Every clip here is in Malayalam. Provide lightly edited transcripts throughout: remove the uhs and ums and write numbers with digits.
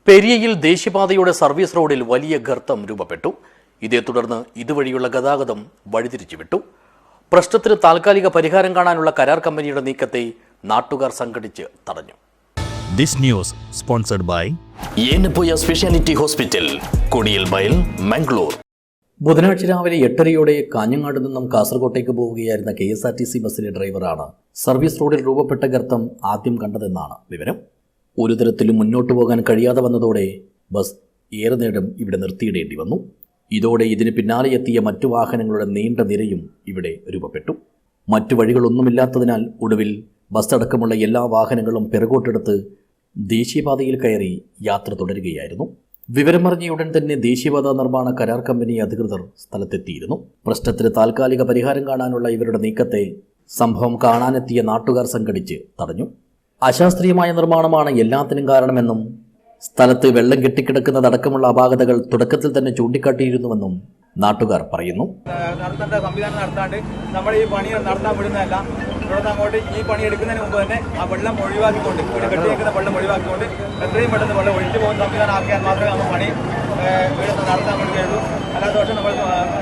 പെരിയയിൽ ദേശീയപാതയുടെ സർവീസ് റോഡിൽ വലിയ ഗർത്തം രൂപപ്പെട്ടു. ഇതേ തുടർന്ന് ഇതുവഴിയുള്ള ഗതാഗതം വഴിതിരിച്ചുവിട്ടു. പ്രശ്നത്തിന് താൽക്കാലിക പരിഹാരം കാണാനുള്ള കരാർ കമ്പനിയുടെ നീക്കത്തെ നാട്ടുകാർ സംഘടിച്ച് തടഞ്ഞു. This news sponsored by Yenepoya speciality hospital, കൊടിയൽമയിൽ, മംഗളൂർ. ബുധനാഴ്ച രാവിലെ 8:30 കാഞ്ഞങ്ങാട് നിന്നും കാസർകോട്ടേക്ക് പോവുകയായിരുന്ന KSRTC ബസ്സിലെ ഡ്രൈവറാണ് സർവീസ് റോഡിൽ രൂപപ്പെട്ട ഗർത്തം ആദ്യം കണ്ടതെന്നാണ് വിവരം. ഒരു തരത്തിലും മുന്നോട്ടു പോകാൻ കഴിയാതെ വന്നതോടെ ബസ് ഏറെ നേരം ഇവിടെ നിർത്തിയിടേണ്ടി വന്നു. ഇതോടെ ഇതിന് പിന്നാലെ എത്തിയ മറ്റു വാഹനങ്ങളുടെ നീണ്ട നിരയും ഇവിടെ രൂപപ്പെട്ടു. മറ്റു വഴികളൊന്നുമില്ലാത്തതിനാൽ ഒടുവിൽ ബസ് അടക്കമുള്ള എല്ലാ വാഹനങ്ങളും പിറകോട്ടെടുത്ത് ദേശീയപാതയിൽ കയറി യാത്ര തുടരുകയായിരുന്നു. വിവരമറിഞ്ഞ ഉടൻ തന്നെ ദേശീയപാത നിർമ്മാണ കരാർ കമ്പനി അധികൃതർ സ്ഥലത്തെത്തിയിരുന്നു. പ്രശ്നത്തിന് താൽക്കാലിക പരിഹാരം കാണാനുള്ള ഇവരുടെ നീക്കത്തെ സംഭവം കാണാനെത്തിയ നാട്ടുകാർ സംഘടിച്ച് തടഞ്ഞു. അശാസ്ത്രീയമായ നിർമ്മാണമാണ് എല്ലാത്തിനും കാരണമെന്നും സ്ഥലത്ത് വെള്ളം കെട്ടിക്കിടക്കുന്നതടക്കമുള്ള അപാകതകൾ തുടക്കത്തിൽ തന്നെ ചൂണ്ടിക്കാട്ടിയിരുന്നുവെന്നും നാട്ടുകാർ പറയുന്നു. നടത്തേണ്ട സംവിധാനം നടത്താണ്ട് നമ്മൾ ഈ പണി നടത്താൻ വിടുന്നതല്ല. ഇവിടെ അങ്ങോട്ട് ഈ പണി എടുക്കുന്നതിന് മുമ്പ് തന്നെ ആ വെള്ളം ഒഴിവാക്കിക്കൊണ്ട്, ഇവിടെ കെട്ടിയേക്കുന്ന വെള്ളം ഒഴിവാക്കിക്കൊണ്ട് എത്രയും പെട്ടെന്ന് വെള്ളം ഒഴിച്ചു പോകുന്ന സംവിധാനം ആക്കിയാൽ മാത്രമേ നമ്മൾ പണി ഇവിടെ നടത്താൻ വേണ്ടിയുള്ളൂ. അല്ലാത്ത പക്ഷം നമ്മൾ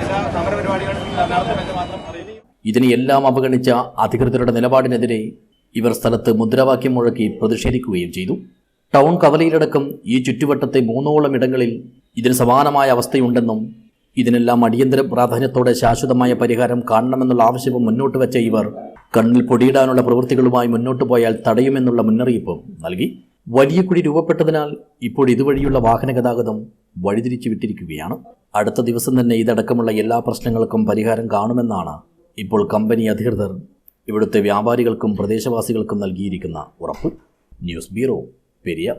എല്ലാ സമരപരിപാടികൾ നടത്തുമെന്ന് മാത്രം അറിയിക്കും. ഇതിനെയെല്ലാം അവഗണിച്ച അധികൃതരുടെ നിലപാടിനെതിരെ ഇവർ സ്ഥലത്ത് മുദ്രാവാക്യം മുഴക്കി പ്രതിഷേധിക്കുകയും ചെയ്തു. ടൗൺ കവലയിലടക്കം ഈ ചുറ്റുവട്ടത്തെ 3ഓളം ഇടങ്ങളിൽ ഇതിന് സമാനമായ അവസ്ഥയുണ്ടെന്നും ഇതിനെല്ലാം അടിയന്തര പ്രാധാന്യത്തോടെ ശാശ്വതമായ പരിഹാരം കാണണമെന്നുള്ള ആവശ്യവും മുന്നോട്ട് വെച്ച ഇവർ കണ്ണിൽ പൊടിയിടാനുള്ള പ്രവൃത്തികളുമായി മുന്നോട്ട് പോയാൽ തടയുമെന്നുള്ള മുന്നറിയിപ്പും നൽകി. വലിയ കുഴി രൂപപ്പെട്ടതിനാൽ ഇപ്പോൾ ഇതുവഴിയുള്ള വാഹന ഗതാഗതം വഴിതിരിച്ചു വിട്ടിരിക്കുകയാണ്. അടുത്ത ദിവസം തന്നെ ഇതടക്കമുള്ള എല്ലാ പ്രശ്നങ്ങൾക്കും പരിഹാരം കാണുമെന്നാണ് ഇപ്പോൾ കമ്പനി അധികൃതർ ഇവിടുത്തെ വ്യാപാരികൾക്കും പ്രദേശവാസികൾക്കും നൽകിയിരിക്കുന്ന ഉറപ്പ്. News bureau, Periya.